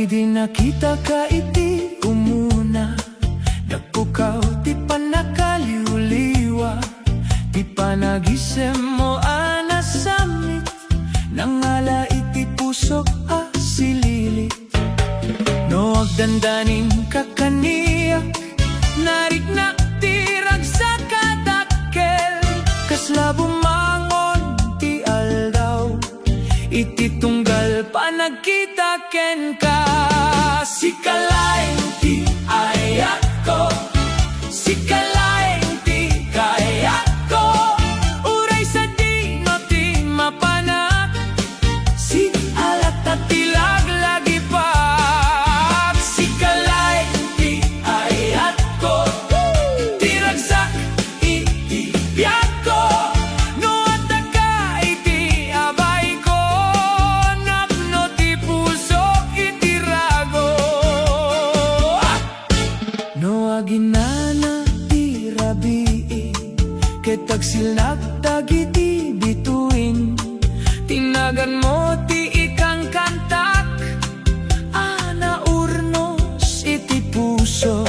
di nakita ka iti umuna, nagpukaw ti panakaliuliwa, ti panagisem mo anasamit, nangala iti pusok asililit. No agdandanin ka kaniya, narikna ti ragsak kadakkel, kasla bumangon ti aldaw, iti tunggal panagkita ken ka. Sikalaeng ti ayat ko, sikalaeng ti kayat ko, uray sa di no ti mapanak, si alat at tilaglagi pa. Sikalaeng ti ayat ko, ti ragsak iti biyak ko, no ataka iti abay ko, napno ti pusok iti rago. No aginana ti rabii, ketagsilak dagiti bituin, tinagan mo ti ikang kantak, ana urnos iti puso,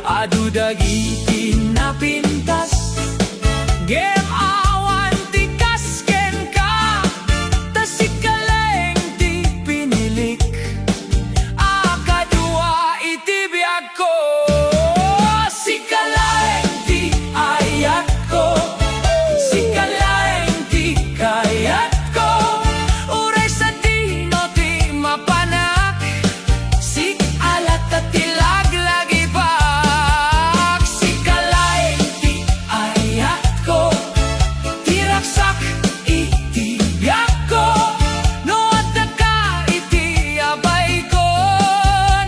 adu dagiti napintas, gem awan ti kasken ka, tasikalaeng ti pinilik, akadua iti biyak ko. Sikalaeng ti ayat ko, sikalaeng ti kayat ko, uray sa di no ti mapanak, si alat at tilaglagi bak. Sikalaeng ti ayat ko, ti ragsak iti biyak ko, no ataka iti abay ko,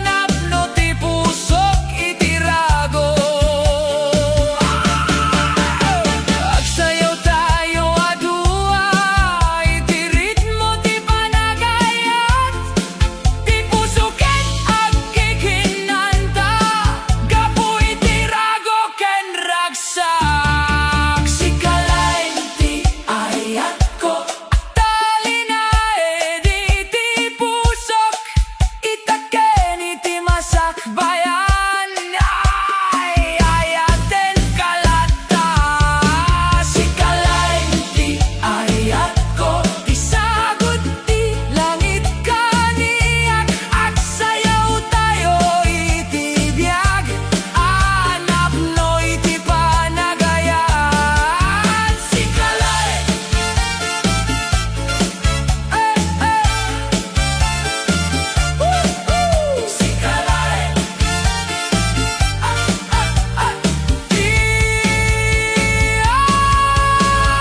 napno ti pusok iti rago. Agsayaw tayo adua, iti ritmo ti panagayat, ti puso ken agkikinanta, gapu iti rago ken ragsak. Sikalaeng ti ayat ko, talinaed iti pusok, itaken iti masakbayan, ay ayaten kalata. Sikalaeng ti ayat ko, ti sagot ti langit kaniyak, agsayaw tayo iti biag, anapno iti panagayat. Sikalaeng sikalaeng ti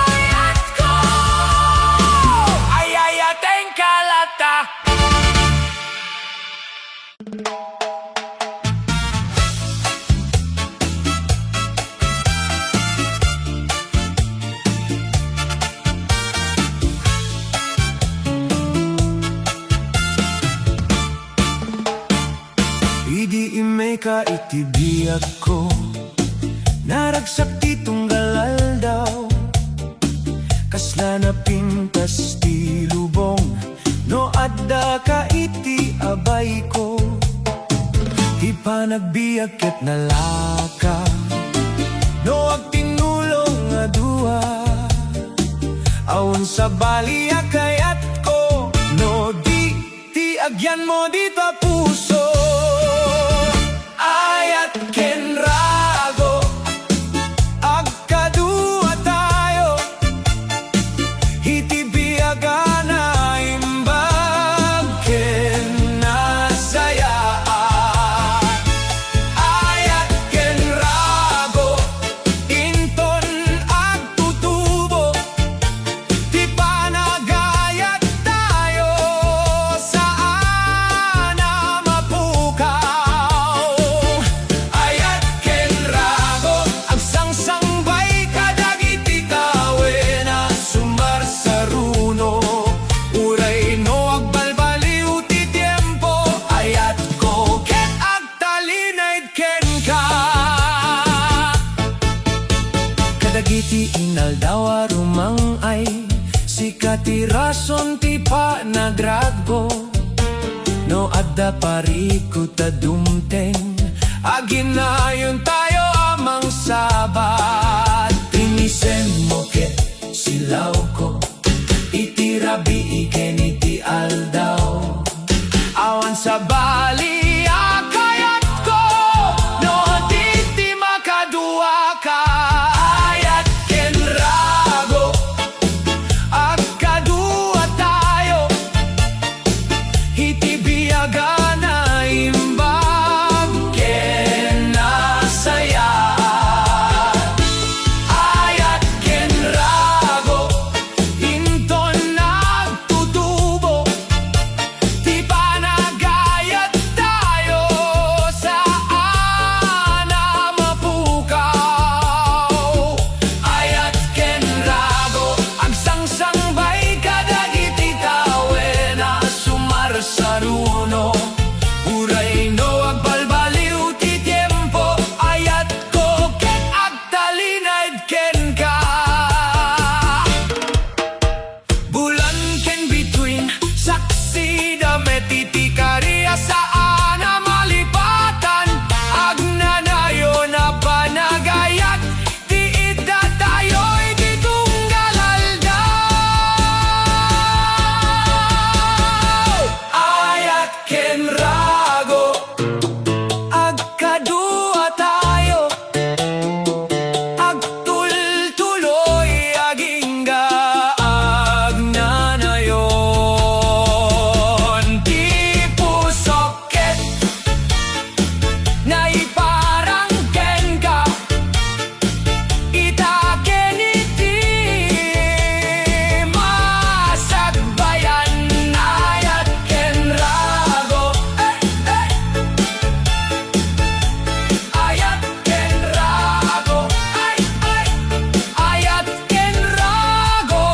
ayat ko, ay ayaten kalata. Idi ime ka iti biyak ko, naragsak ti tunggal aldaw, kasla na pintas ti lubong, no adda ka iti abay ko, ti panagbiyak ket nalaka, no agtinulong nga dua, awan sa baliya kayat ko, no di ti agyan mo di pa puso. Ayat ken rago, agkadua tayo, iti biyagana imbag ken nasayaan. Ayat ken rago, inton agtutubo, ti panagayat tayo, saan na mapukaw. Ayat ken rago, agsangsambay kadagiti kawen na sumar sa runo, uray no agbalbaliw ti tiempo. Ayat ko ket agtalinaid ken ka, kadagiti inaldaw rumang ay, sikati rason ti pa nagragbo, no no adda parikot ta dumteng aginayon tayo amang sabat tinisen mo ket silaw ko itirabi iken iti aldaw awan sa bali akayat ko no diti makadua ka ayat ken rago agkadua tayo iti biyaga na imbag ken nasaya ayat ken rago inton nagtutubo ti panagayat tayo saan na mapukaw ayat ken rago agsangsangbay kadagiti tawe na sumarsaruno uray no agbalbaliw ti tiempo ayat ko ken agtalinad ken ka bulan ken between saksi damet iti kariya saan na malipatan agnanayo na panagayat ti ita tayo'y di tunggal aldaw ayat ken rago agkadua tayo agtultuloy agingga agnanayon di pusoket naiparang ken ka itaken iti masagbayan ayat ken rago ayat ken rago ayat ken rago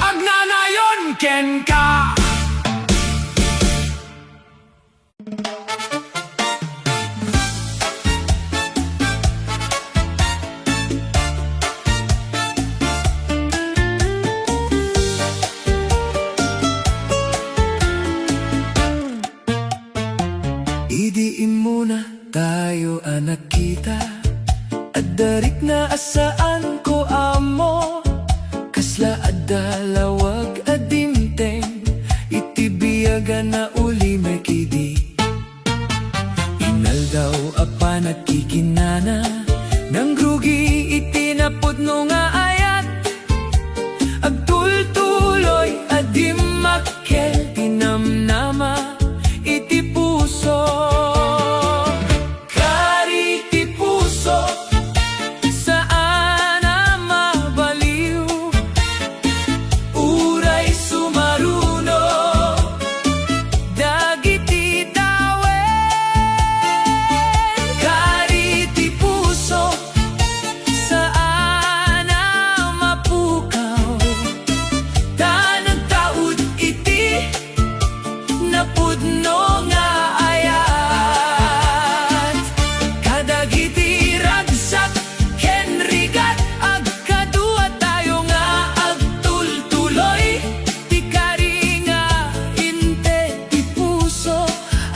agnanayon ken ka idiin muna tayo anak kita at darik na asaan ko amo kasla adalawag adimteng itibiyaga na uli mekidi inaldaw apan at kikinana nang grugi itinapod no nga ayat agtultuloy adim makkel tinamnama iti puso kari ti puso saan na mabaliw uray sumaruno dagiti tawen kari ti puso saan na mapukaw tanang taud iti napudno nga ayat kadagiti ragsak ken rigat agkadua tayo nga agtultuloy ti kari nga inte ti puso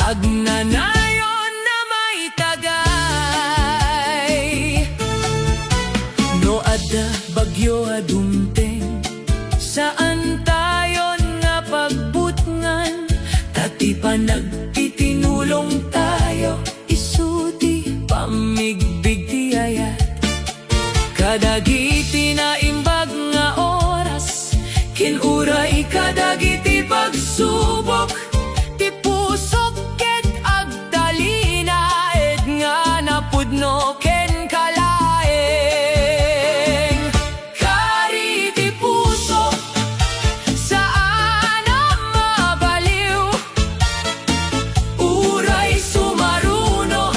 agnanayon na may tagay no adda bagyo adumteng saan tayon nga pagbutngan tati panagtitinulong tayo isuti pamigbig ti ayat kadagiti na imbag nga oras kinuray kadagiti pagsubok ti pusok ket agdalinaed nga napudno ken kalaeng kari ti puso saan na mabaliw uray sumaruno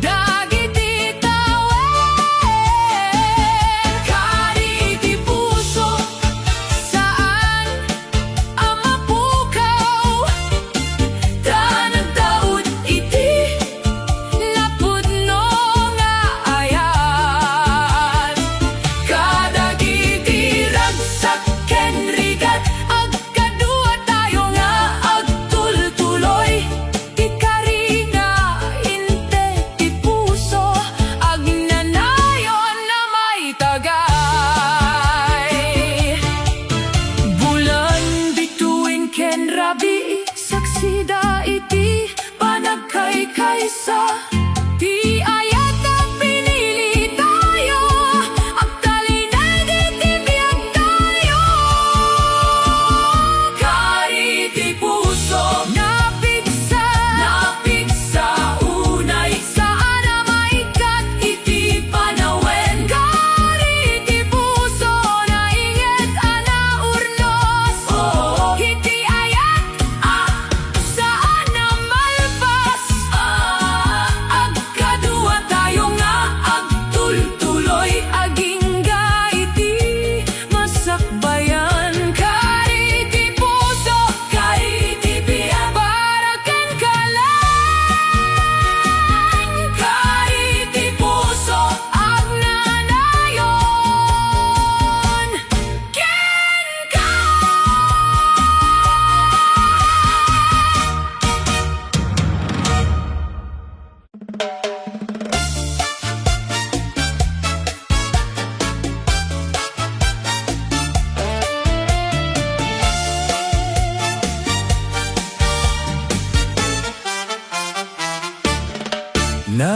dagiti tawen kari ti puso saan ang mapukaw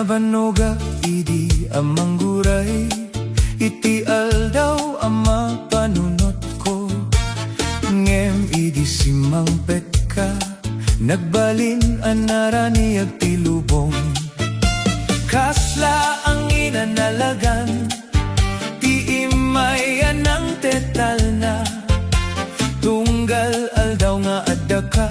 Banoga idi amang guray, iti aldaw ama panunot ko. Ngem idi simang petka, nagbalin anarani agtilubong. Kasla ang inanalagan, ti imay anang tetal na. Tunggal aldaw nga adda ka,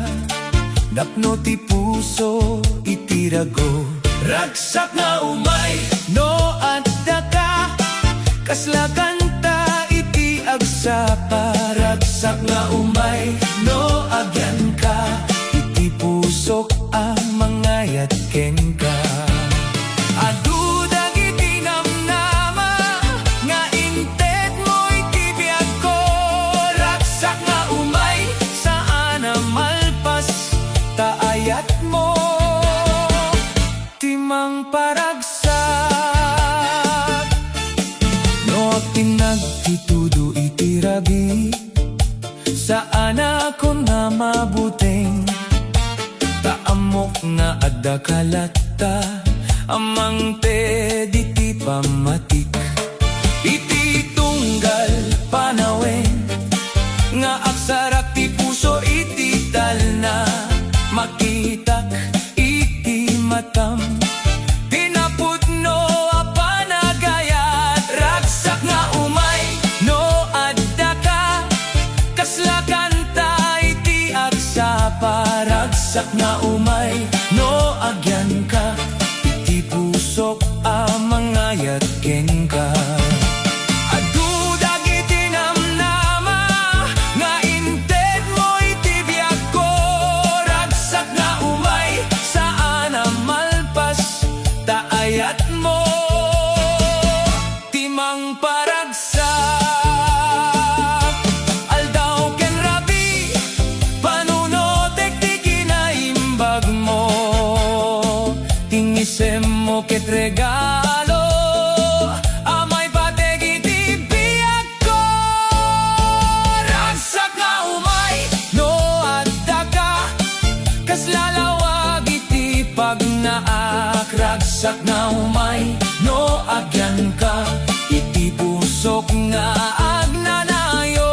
napno ti puso itirago. Ragsak nga umay, no adda ka, kasla kanta iti agsapa. Ragsak nga umay, no agyan ka, iti pusok ang mangayat ken ka. Adu dagiti namnama, nga inted mo iti biag ko. Ragsak nga umay, saan na malpas, taayat mo. Timang paragsak, no pinagtitudo iti rabi, saan ako nga mabuting. Taamok nga adda kalata, amang pedi ti pamatik. Iti tunggal panawen, nga aksarak ti puso iti talna. Makitak iti matam, tinapudno a panagayat. Ragsak nga umay, no adda ka, kasla kanta iti agsapa. Ragsak nga umay, no agyan ka, iti pusok a mangayat ken ka. Adu dagiti namnama, nga inted mo iti biag ko. Ragsak nga umay, saan na malpas, taayat mo. Timang paragsak, aldaw ken rabi, panunotek ti kinaimbag mo. Tingisem mo ket regalo, amay pateg iti biag ko. Ragsak nga umay, no adda ka, kaslalawag iti pagnaak. Ragsak nga umay, no agyan ka, iti pusok nga agnanayon.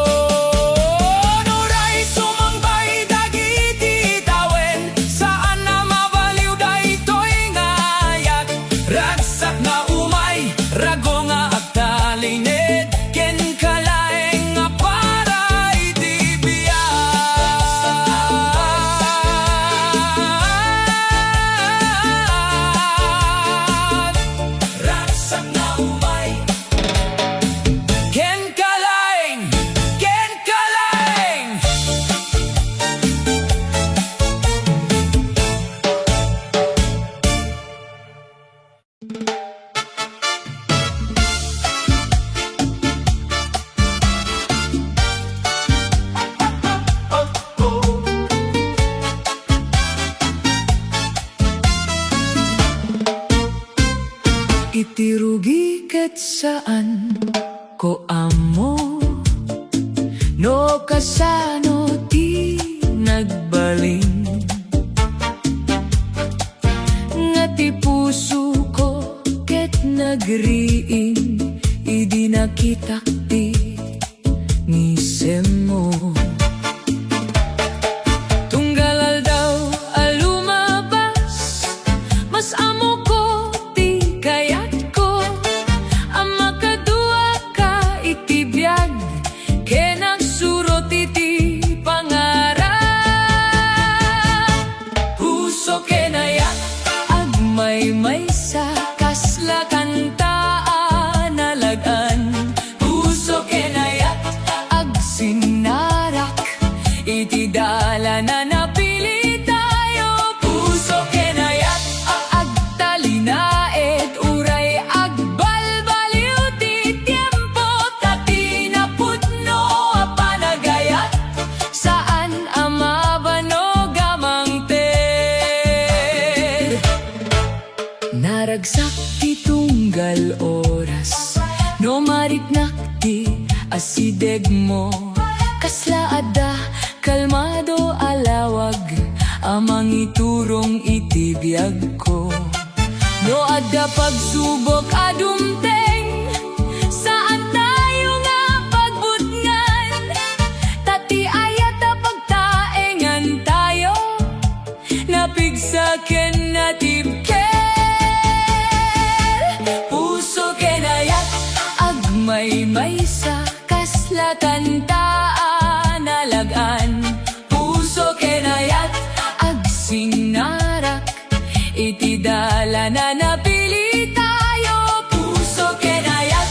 Uray sumangbay dagiti tawen, saan na mabaliw daytoy ngayat. Ragsak nga umay, rago nga agtalinid, ken kalaeng nga para iti biag. Ragsak nga umay, ken kalaeng, ken kalaeng. Iti rugi ket saan ko amo, no kasano ti nagbaling. Nga ti puso ko ket nagriing, idi nakitak ti ngisem mo. Tunggal aldaw alumabas, mas amo ko ti kayat ko. Ang makadua ka iti biag, ken agsurot iti pangarap. Puso ken ayat, agmay-may sa kasla kantaan nalagan. Puso ken ayat, agsinarak iti dala na napili tayo. Puso ken ayat, agtalinaed uray agbalbaliw ti tiempo. Tatinapudno a panagayat, saan amabanog amang ted. Naragsak ti tunggal oras, no mariknak ti asideg mo. Kasla adda kalmado alawag, amang iturong iti biag ko. No adda pagsubok adumteng, saan tayo nga pagbutngan? Tati ayat na pagtaengan tayo, napigsaken na tibkel. Puso kenayat, agmay-may sa kaslatan taan nalagaan. Puso kenayat, agsinarak, itidala na napili tayo. Puso kenayat,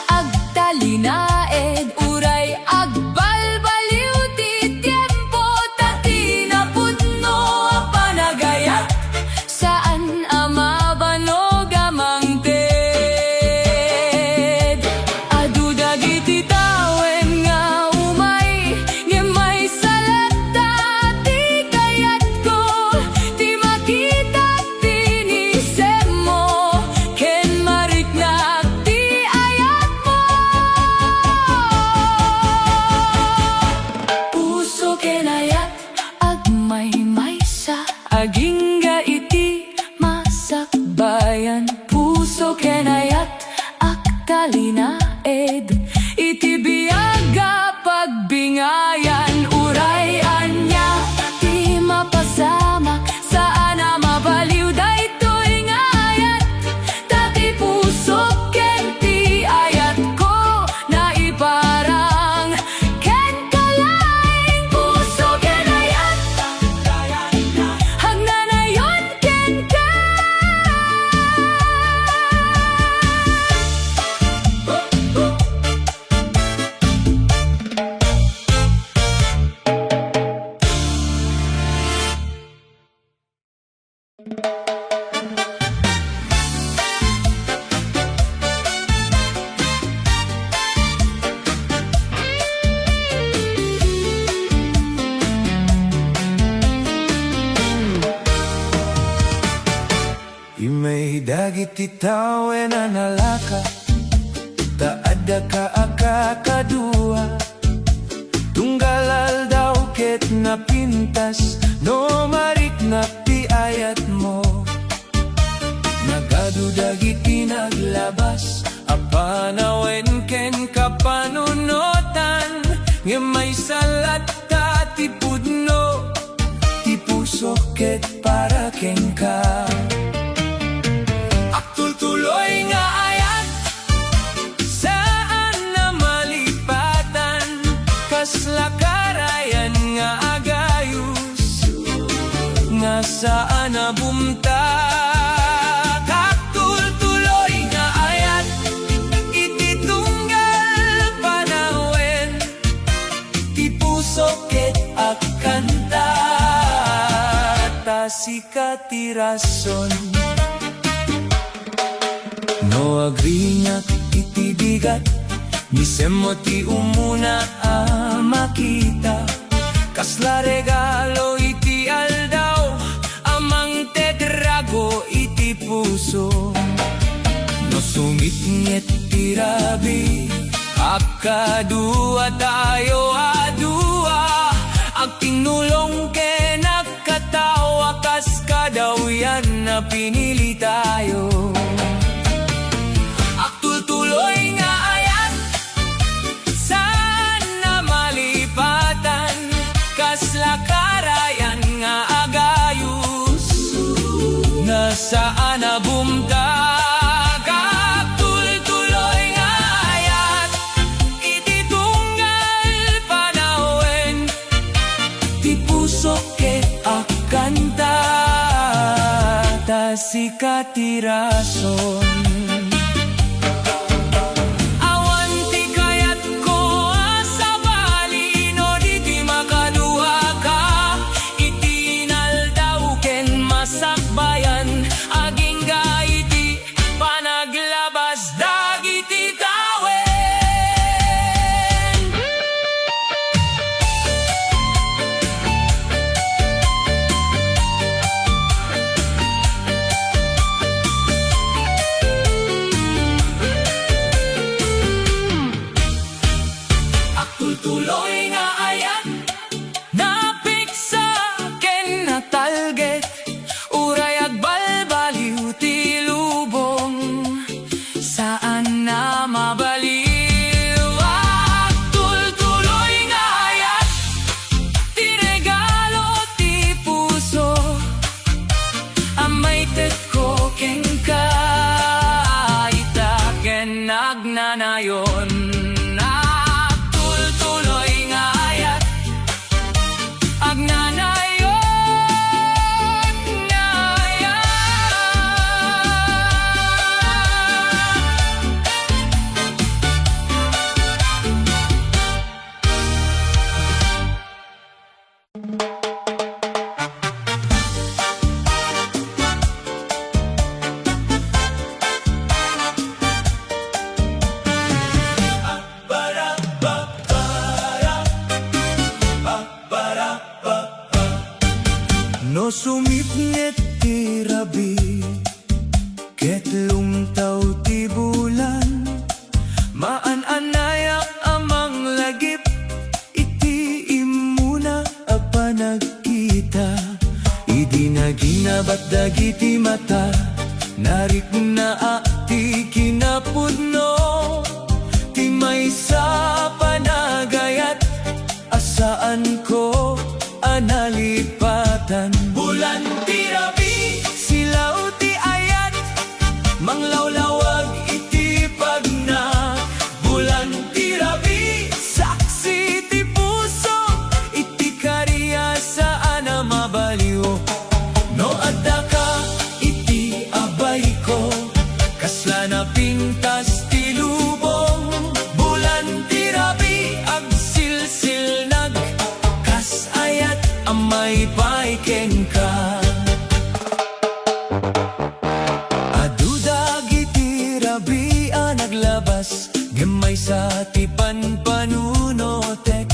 agtalinaed, uray agbalbaliw ti tiempo, tati na putno a panagayat, saan amabanog amang ted. Adu dagiti tawen nga umay, ngemay salata ti kayat ko, ti makita pinisem mo, ken mariknak ti ayat mo. Puso kenayat, agmay-may sa agingga iti masakbayan. Puso kenayat, agtalinaed, iti biyaga pagbingayan. Uray anya, ti mapasamak, saan na mabaliw daytoy nga ayat. Tati puso ken ti ayat ko, naiparang ken kalaing. Puso ken ayat, hagnanayon ken ka. Imay dagiti tawen na nalaka, taada ka akakadua, tunggalal daw ket napintas, no mariknak ti ayat mo. Nagadu dagiti naglabas, apanawen ken kapanunotan, ngemay salata ti pudno, ti puso ket para ken ka. Tuloy nga ayat, saan na malipatan, kaslakarayan nga agayus, nga saan na bumta. Tuloy nga ayat, ititunggal panawen, ti puso ket akanta, tasika ti rason. No agrinyak iti bigat, misem mo ti umuna a makita, kasla regalo iti aldaw, amang tedrago iti puso. No sumiknget ti rabi, akadua tayo adua, agtinulong ken nakatawa, kas kadawyan na pinili tayo. Tuloy nga ayat, saan na malipatan, kaslakarayan nga agayus, nasaan na bumdagak. Tuloy nga ayat, ititunggal panawen, ti puso ket akanta, tasika ti rason. No sumipnget ti rabi, ket lumtaw ti bulan, maan-anayak amang lagip, iti imuna a panagkita, idi na ginabat dagiti mata, narik na ti kinapudno, ti maysa panagayat, asaan ko analipatan. Bulan ti rabi, silaw ti ayat, manglawlawag iti pagna. Bulan ti rabi, saksi ti puso, iti kariya saan na mabaliw. No adda ka iti abay ko, kasla na pintas ti lubong. Bulan ti rabi, agsilsil nag kas ayat amay paiken ka. Aduda giti rabi a naglabas, gamay sa ti panpanunotek,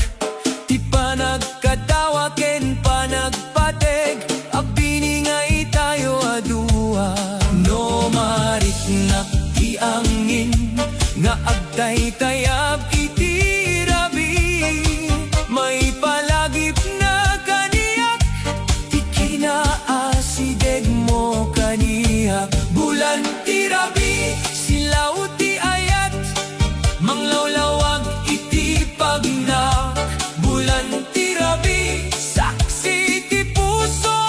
ti panagkatawa ken panagpateg, abini nga itayo adua. No mariknak ti angin, nga agtay-tayab iti rabi, may palagip na kaniyak, ti kinaasideg mo kaniyak. Bulan ti rabi, silaw ti ayat, manglawlawag iti pagnak. Bulan ti rabi, saksi ti puso,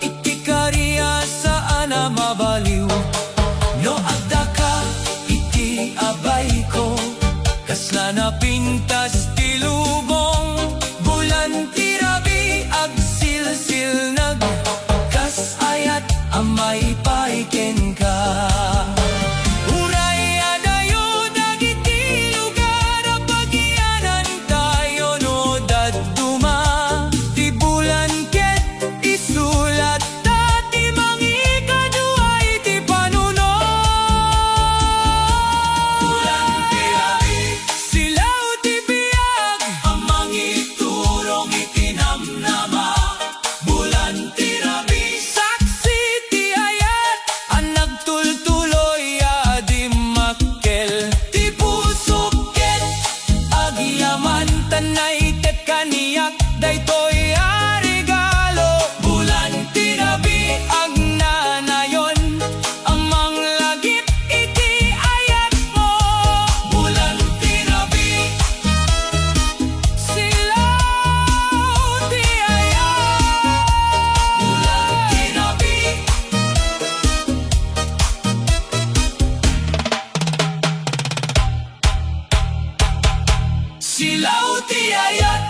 iti kariya saan na mabaliw. No agda ka iti abay ko, kasla na pintas ti lubong. Bulan ti rabi, agsilsil nag kas ayat amay paiken ka. Uray adayo dagiti lugar a pagyanan tayo no dadduma, ti bulan ket isulat ti mangikadua iti panuno. Bulan ti rabi, silaw ti biyag, amang iturong itinamnama. Bulan ti rabi, saksi ti ayat, ang nagtultuloy adi makkel. Ti puso ket agyaman, tanay ket kaniyak, daytoy a regalo. Bulan ti rabi, agnanayon, amang lagip iti ayat mo. Bulan ti rabi, silaw ti ayat. Bulan ti rabi, silaw ti ayat.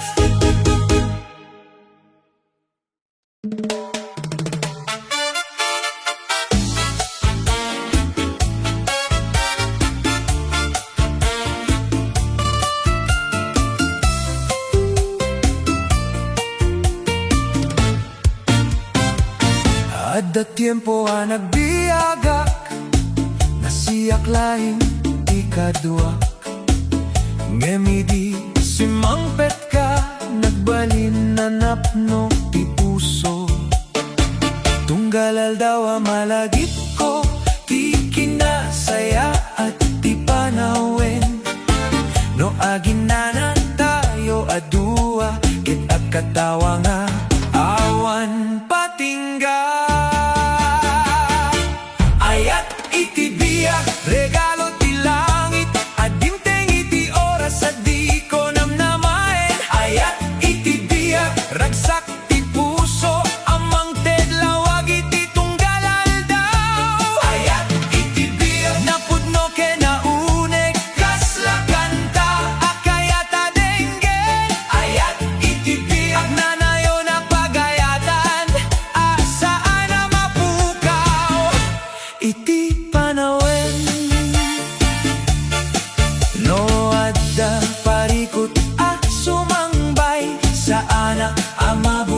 Adda tiempo a nagbiagak, nasiyak laing di kaduak. Ngemidi simangpet ka, nagbalin na napno ti puso. Tunggalal daw a malagip ko, ti kinasaya at ti panawen. No aginana tayo adua, ket agkatawa nga awan patingga. Ayat iti biyak, regalo ti langit, adimteng iti oras at di ko namnamaen. Ayat iti biyak, ragsak ti puso, amang tedlawag iti tunggalal daw. Ayat iti biyak, napudno ke naunek, kasla kanta, akayata denggen. Ayat iti biyak, agnanayo na pagayatan, asaan na mapukaw iti panawen. No adda parikot a sumangbay, saan na amab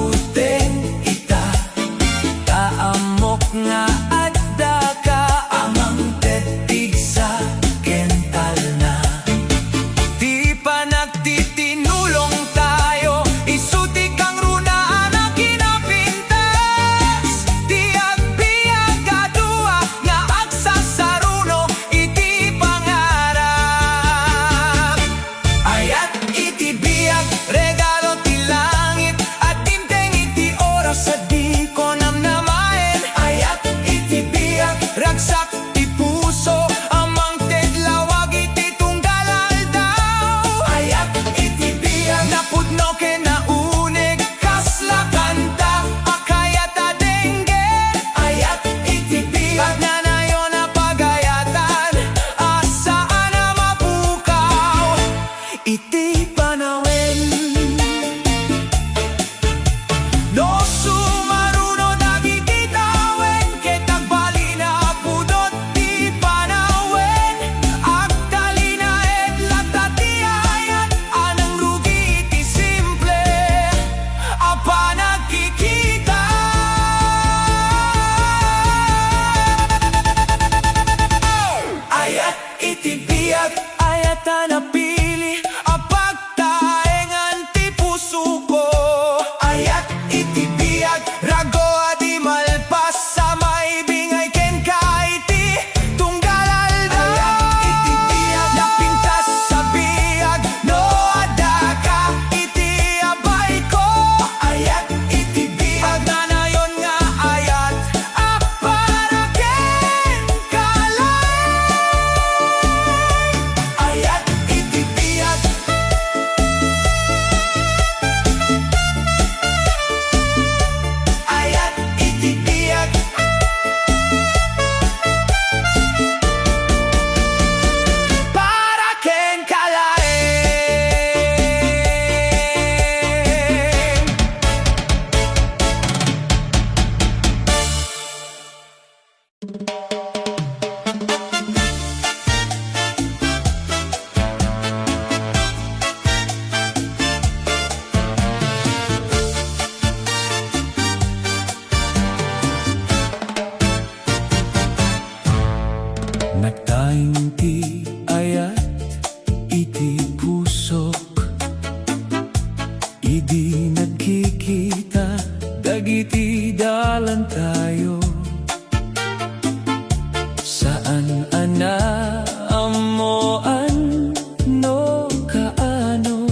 Idi nagkikita, dagiti dalan tayo. Saan ana amoan no kaano,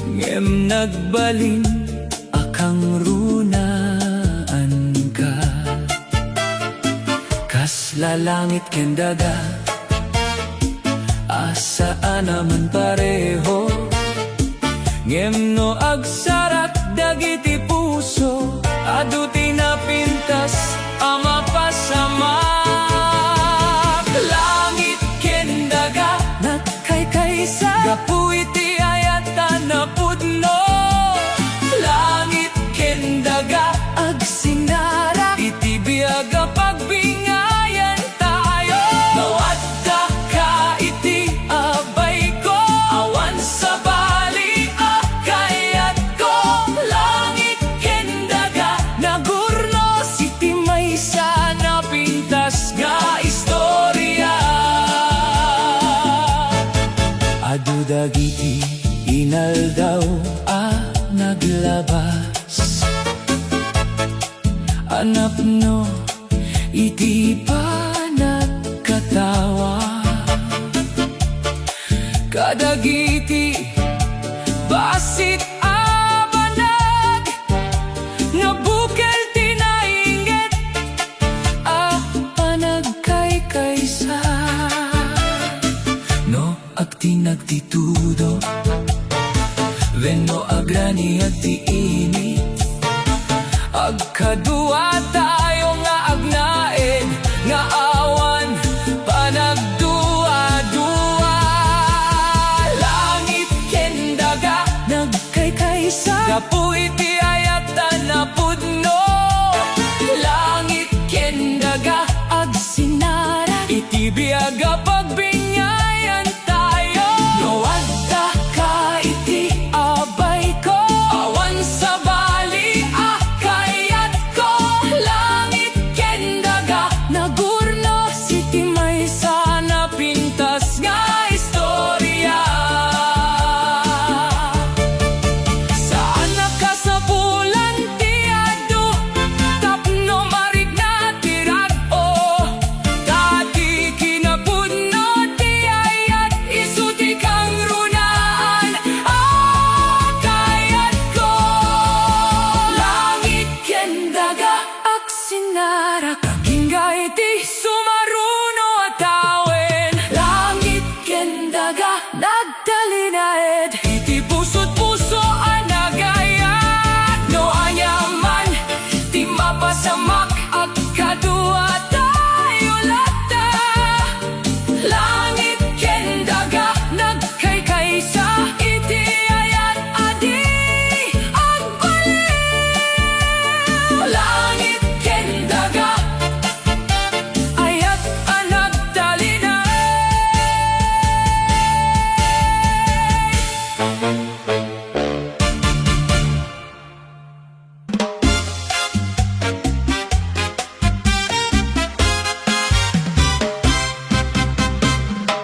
ngem nagbalin akang runaan ka. Kas lalangit ken daga, asaan naman pareho, ngem no agsarak dagiti puso, adu tinapintas ama pasamak. Langit ken daga nagkaykaysa, gapu iti ayatan na pudno. Langit ken daga agsinara, iti biyaga pagbingayan tayo. Nawadda ka iti abay ko, awan sa bali akayat ko. Langit ken daga nagurno, siti maysa na pintas nga istorya. Adu dagiti inaldaw naglabas, anap no iti pa nagkatawa. Kadagiti basit abanag, nabukel tinainget panagkaykaysa. No agtinagtitudo, venno agrani at tiinit, agkadua tayo nga agnaed, nga awan panagdua-dua. Langit ken daga nagkaykaysa, gapu iti ayatan na pudno. Langit ken daga agsinara, iti biyaga pagbingayan tayo. Nawadda ka iti abay ko, awan sa bali akayat ko. Langit ken daga nagurno, siti maysa na pintas nga istorya. Saan nakasapulan ti adu, tapno marigna ti rag-o. Dati kinapudno ti ayat, isuti kang runaan akayat ko. Langit ken daga agsinara, kaginggay ti sumaruno at awen. Langit ken daga nagtalinaed, iti puso't puso ang nagayat. No anyaman ti mapasamak, agkadua tayo lata. Langit ken daga nagkaykaysa, iti ayat adi agbaliw. Langit ken daga ayat anagtalinay.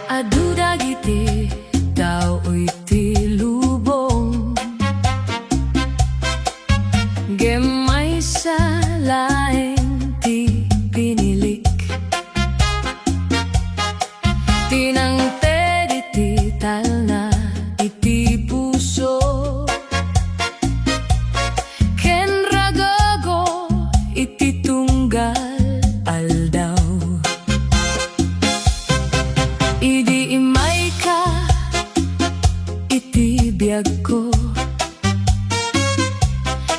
Adu dagiti tao iti lubong, gemay sa laeng ti pinilik. Tinangted iti talna iti puso, ken ragago iti tunggal aldaw. Idi imay ka iti biyag ko,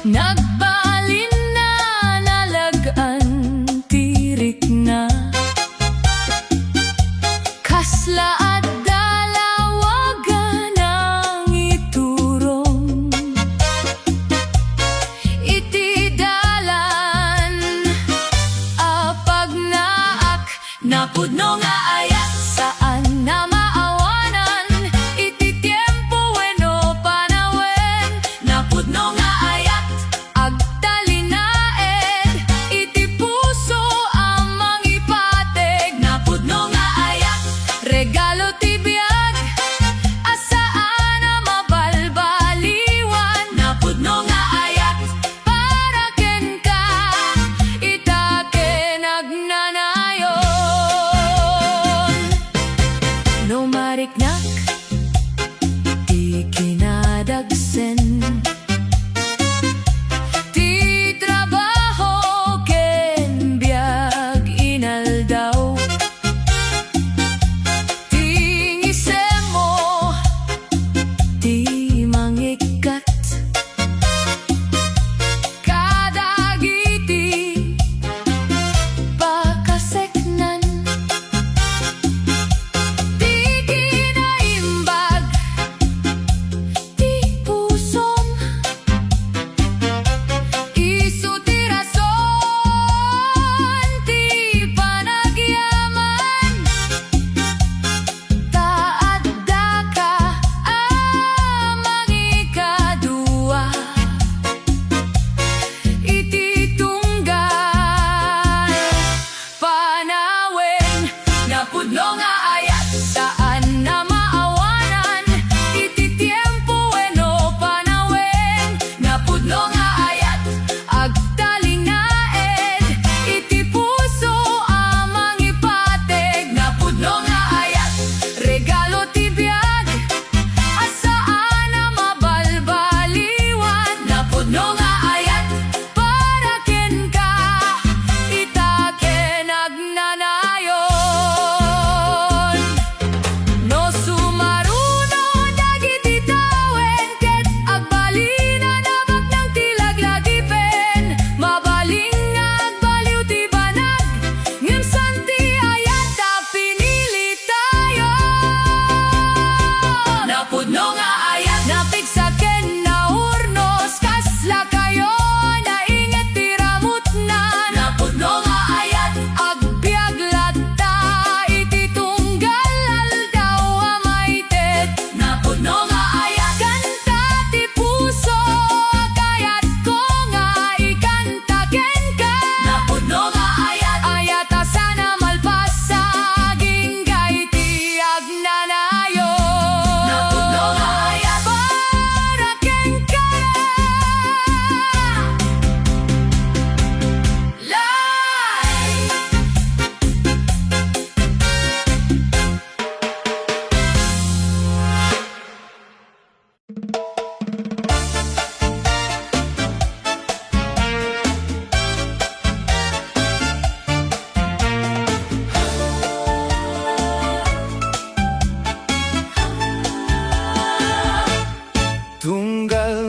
nagbalin na nalagaan tirik na. Kasla at dalawagan ang iturong, iti dalan apag naak, napudno nga ayat saan na maawanan. Iti tiempo wenno panawen, napudno nga ayat agtalinaed, iti puso amang ipateg. Napudno nga ayat regalo ti biag, asaan na mabalbaliw.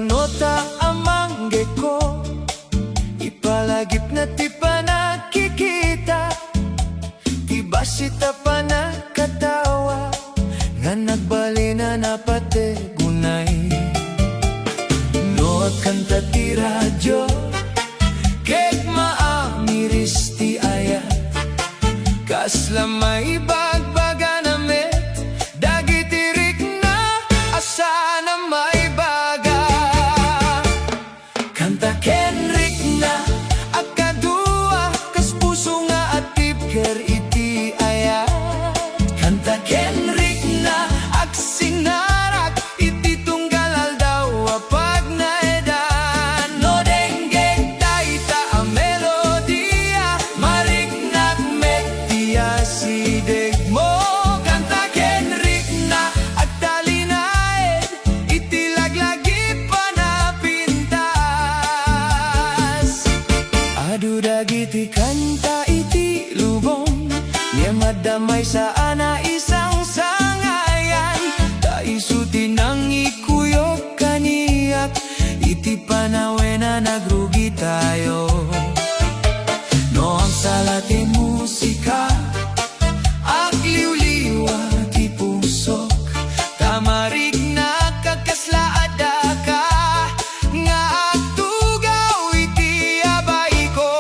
nota amangge ko, ipalagip na ti pa nakikita, ti basita pa nakatawa, nga nagbali na napate gunay. No kanta ti radyo, kek maamiris ti ayat, kasla may bagbaga na met, dagitirik na asana may baga. Kanta Kenrik na akadua, kas puso nga atip ker iti ayat. Kanta Kenrik na aksinarak, iti tunggal aldaw apag naedan. No denggeng daita a melodia, mariknak mektia sideg mo. Kanta Kenrik na agtalinaed, iti laglagi pa na pintas. Adu dagiti kanta iti lubong, niya madamay sa ana isang sangayan, taisuti nang ikuyok kaniyak, iti panawe na nagrugi tayo. No ang salati musika, agliw-liwa ti pusok, tamarig na kakaslaada ka, nga agtugaw iti abay ko.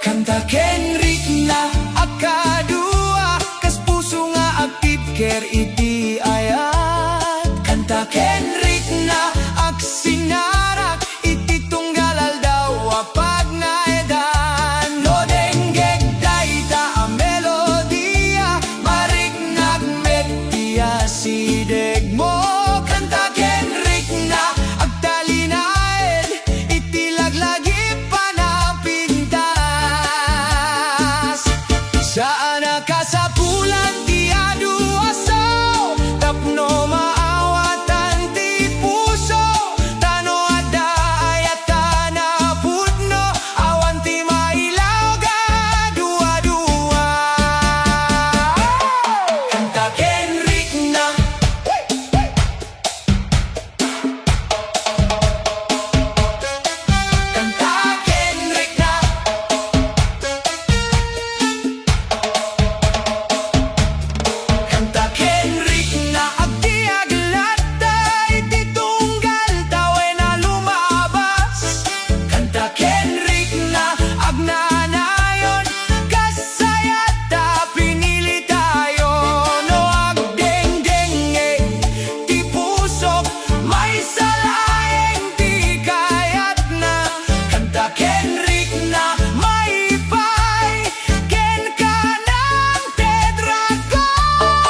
Kanta Kenrik na akadua, kas puso nga agtip ker iti ayat. Kanta Kenrik na aksinarak, iti tunggal aldaw apag naedan. No denggeg daita a melodia, mariknag mektia sideg mo. Kanta Kenrik na agtalinaed, iti laglagi pa na pintas. Saan nakasapulan ti adu asaw, tapno maawatan ti puso, tano ada ayat na putno, awan ti mailaw ga dua-dua. Kanta Kenrik na Kanta Kenrik na Kanta Kenrik na agtiaglata, iti tunggal tawe na lumabas. Kanta Kenrik na agnanayon, kasayata pinili tayo. No agdeng-denge ti pusok, may salayeng ti kayat na. Kanta Kenrik na may pay, ken ka ng tedragon.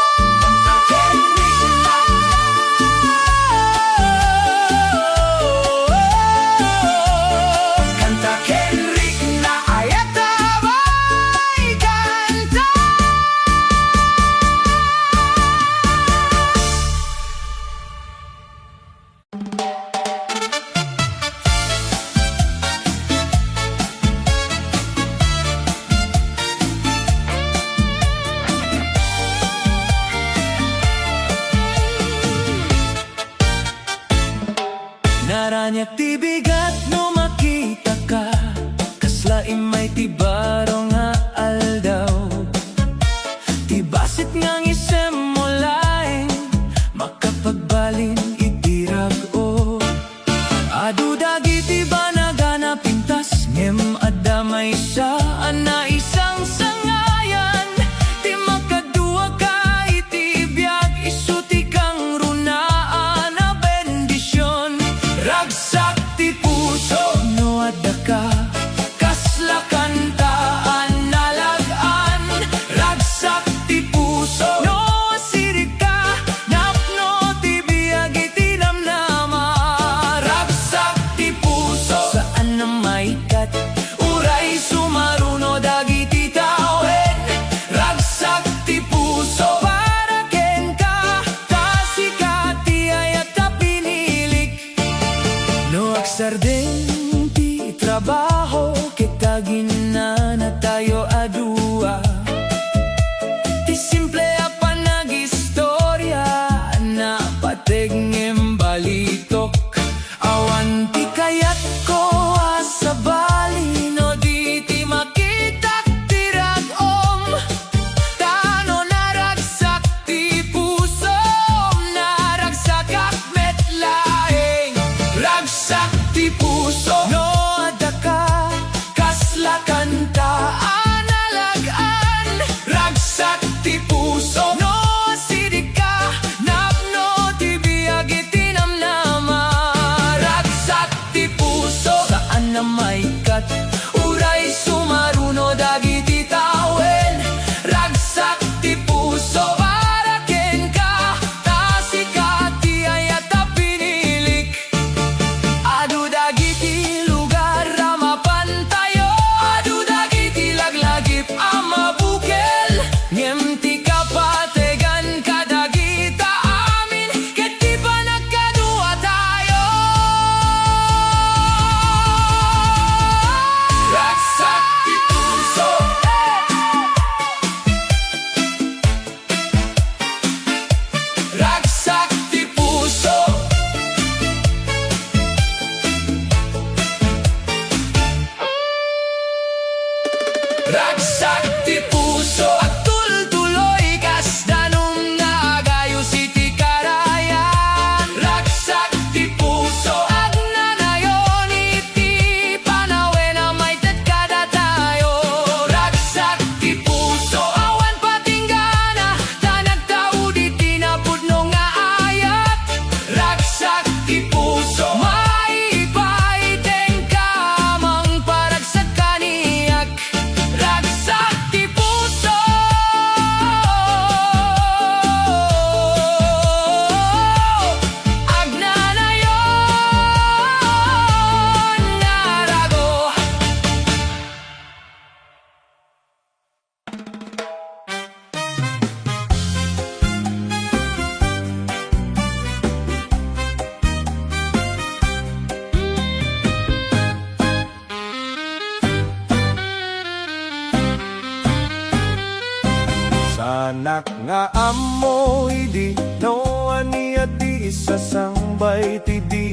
Kanta Kenrik na ayat abay kanta. Naranyak ti bigat no makita ka, kaslaim may ti baro nga aldaw, ti basit ngang isem mo laeng, makapagbalin iti rag-o. Adu dagiti banagana pintas, ngem adamay siya ana isang sangayan, ti makadua ka iti biag, isuti kang runaan na bendisyon. Ragsak ti puso, no adda ka, kasla kantaan nalagaan. Ragsak ti puso, no asirik ka, napno ti biag iti namnama. Ragsak ti puso, saan na may kat, uray sumaruno dagiti tawen. Ragsak ti puso, para ken ka, tasikati ayat ta pinilik. No agsardeng ti trabaho, kitagin na tayo adua. Ti simple a panag-istorya, na pategngem bali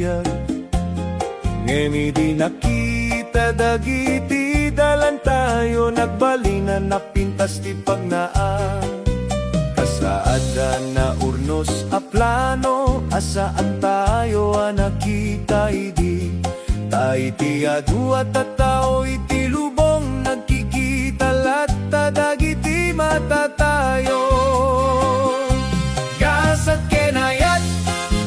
biyag. Ngemi di nakita dagiti dalan tayo, nagbalinan na pintas ti pagnaan. Kasaada na urnos a plano, asaan tayo nakita idi. Tay ti adua tatao iti lubong, nagkikita latta dagiti mata tayo. Gasat kenayat,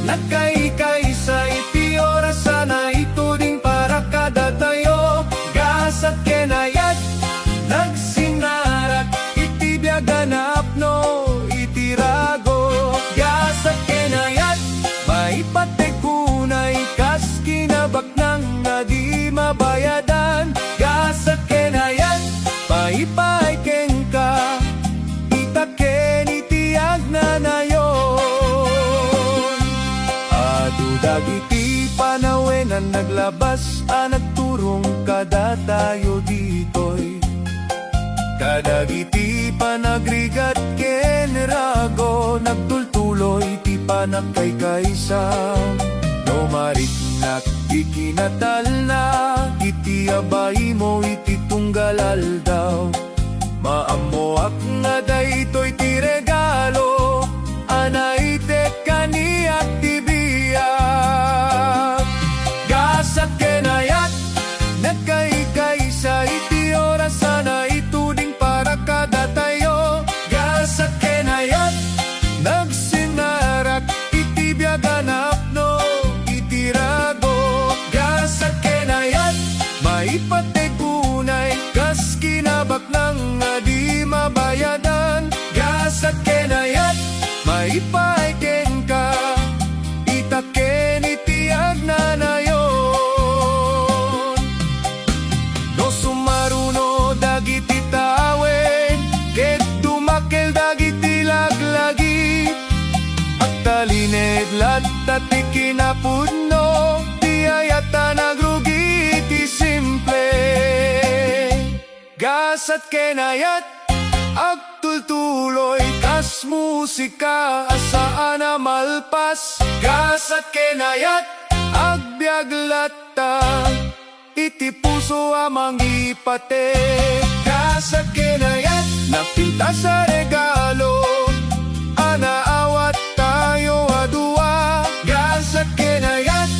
nagkaikay sa iti orasan na ito ding para kada tayo. Gasat kenayat, nagsinarak iti biyaganap no iti rago. Gasat kenayat, maipatekunay kas kinabak nang na di mabayadan. Gasat kenayat, maipaikeng ka itaken itiag na nayon. Adu dagiti panawenan naglabas nagturong kada tayo ditoy. Kadagiti panagrigat kenerago, nagtultuloy ti panagkaykaysa. No mariknak ikinatal na, iti abay mo iti tunggalal daw. Maamoak nga daytoy ti regalo, anaitek kaniak ti biyak. Gasat kenayat, nagkaikay sa iti orasan na ito ding para kada tayo. Gasat kenayat, nagsinarak iti biyaganap no iti rago. Gasat kenayat, maipategunay kas kinabak nang di mabayadan. Gasat kenayat, maipaikeng ka itaken itiag na nayon. No sumaruno dagiti tawen, ket dumakel dagiti laglagi. At talined latta ti kinapudno, ti ayata nagrugi ti simple. Gasat kenayat, agtultuloy kas musika asaan na malpas. Gasat kenayat, agbiaglatta iti puso amang ipate. Gasat kenayat, napinta sa regalo, anaawat tayo adua. Gasat kenayat,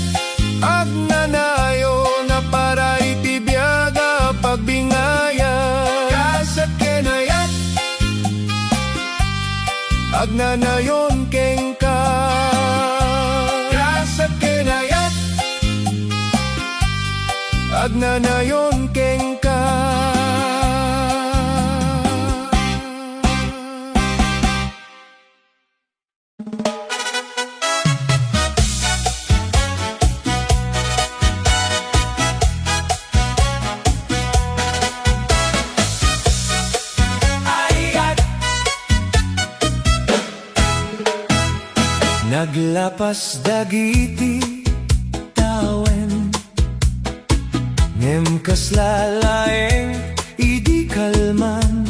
agnanayo na para iti biyaga pagbingaya. Gasat kenayat, agnanayon keng ka. Gasat kenayat, agnanayon keng ka. Naglapas dagiti tawen, ngem kas lalaeng idi kalman.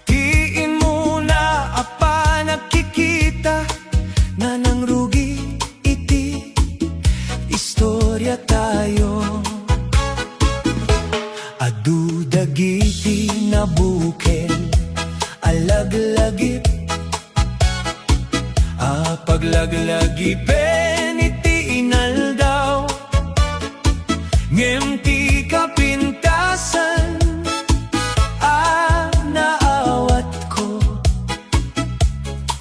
Tiin mo na apa nakikita na nang rugi iti istorya tayo. Adu dagiti nabuken alaglagip, paglaglagi iti inaldaw. Ngem ti kapintasan naawat ko,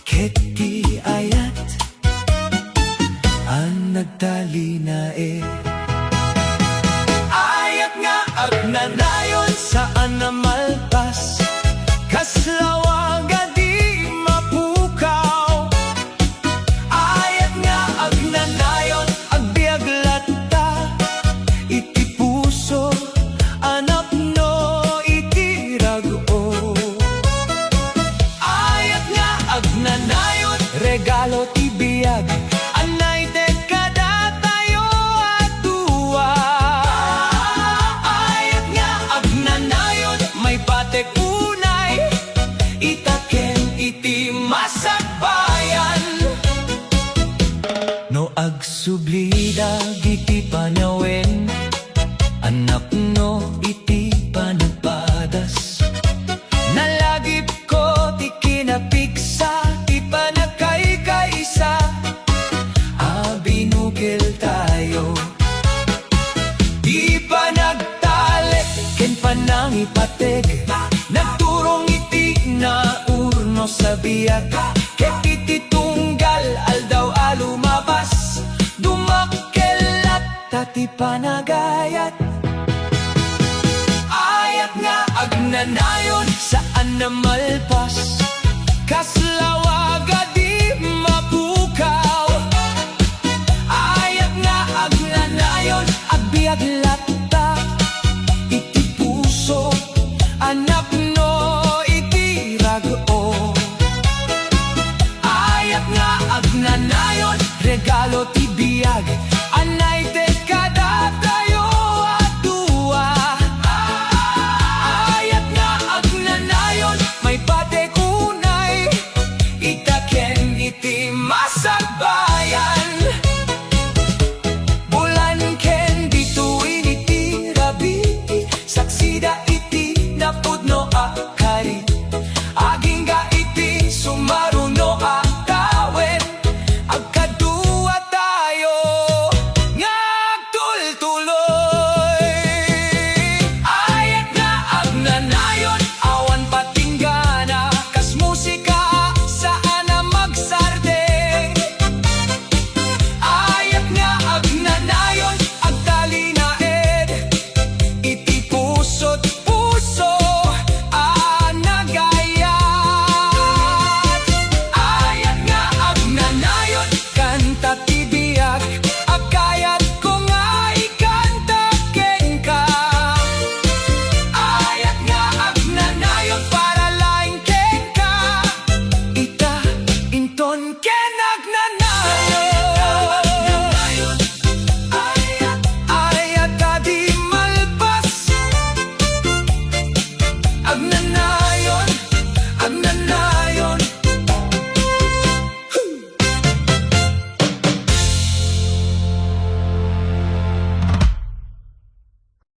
ket ti ayat ang nagtali na ayat nga agnanayon saan na malpas, kaslawaga di mapukaw. Ayat nga agnanayon agbiaglatta iti puso anap no iti rago. Ayat nga agnanayon regalo ti biyag, anay dekada tayo adua. Ayat nga agnanayon may patekunay iti Agsublida iti panawen, anak no iti panagpadas. Nalagip ko ti kinapiksa, ti panagkay-kaysa, abinukil tayo. Di panagtalik, ken panangipateg, nagturong iti na urno sa biyag, ket iti tunggal aldaw alumabas, dumakkelat tati panagayat. Ayat nga agnanayon saan na malpas, kaslawaga di mapukaw. Ayat nga agnanayon agbiag latta, iti puso anak no iti rago. Ayat nga agnanayon regalo ti biyag,